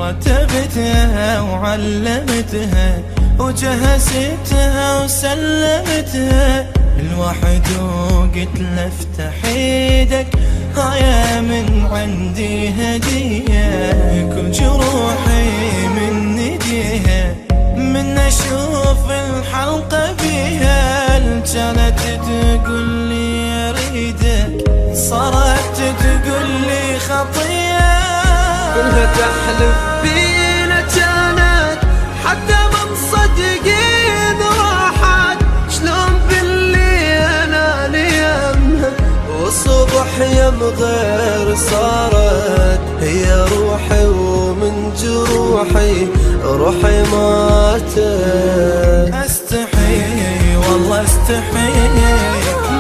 رتبتها وعلمتها وجهزتها وسلمتها الواحد وقلت له افتح ايدك هاي من عندي هدية كل جروحي من نديها من اشوف الحلقة بيها كانت تقول لي اريدك صارت تقول لي خطية كلها تحلف بينا كانت حتى من صدقين راحت شلون بالليل انا يمها والصبح يم غير صارت هي روحي ومن جروحي روحي ماتت استحي والله استحي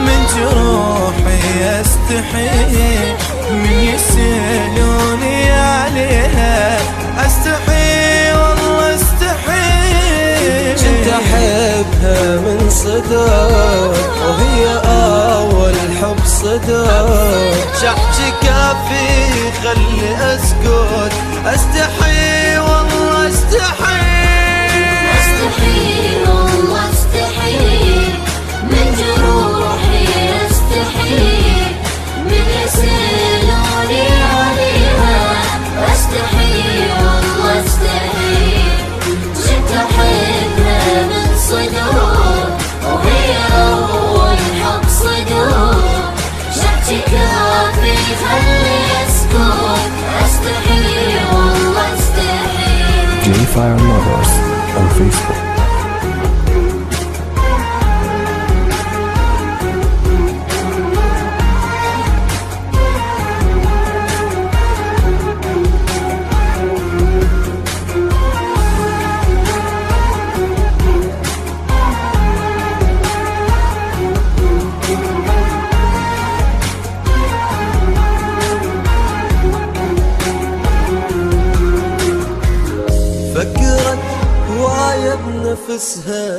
من جروحي استحي من يسألوني عليها استحي والله استحي كنت احبها من صدق وهي اول حب صدق شحجي كافي خلي اسكت استحي والله استحي استحي والله استحي من جروحي استحي من يسألوني عليها استحي والله استحي كنت احبها من صدق وهي اول حب صدق شحجي كافي خلي اسكت استحي والله استحي. J-Fire Lovers on Facebook. فكرت هواية بنفسها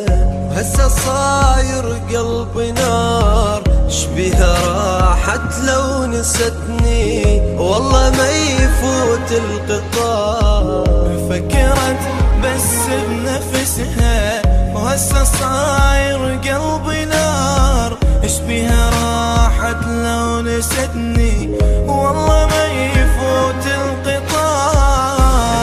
وهسه صاير قلبي نار شبيها راحت لو نستني والله ما يفوت القطار فكرت بس بنفسها وهسه صاير قلبي نار ايش بيها راحت لو نستني والله ما يفوت القطار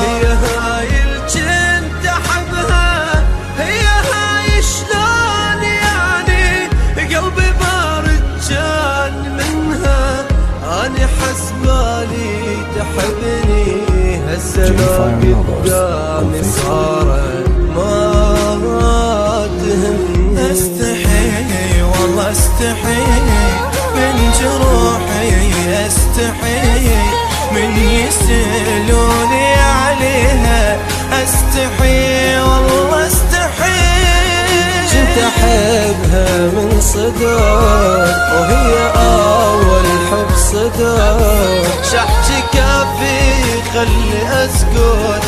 هي هاي الجنت احبها هي هاي شلون يعني قلبي بارد كان منها اني حسبالي تحبني هسه ما قدامي صارت ما تهمني استحي والله استحي من جروحي استحي من يسألوني عليها استحي والله استحي كنت احبها من صدق وهي اول حب صدق شحجي كافي خلي اسكت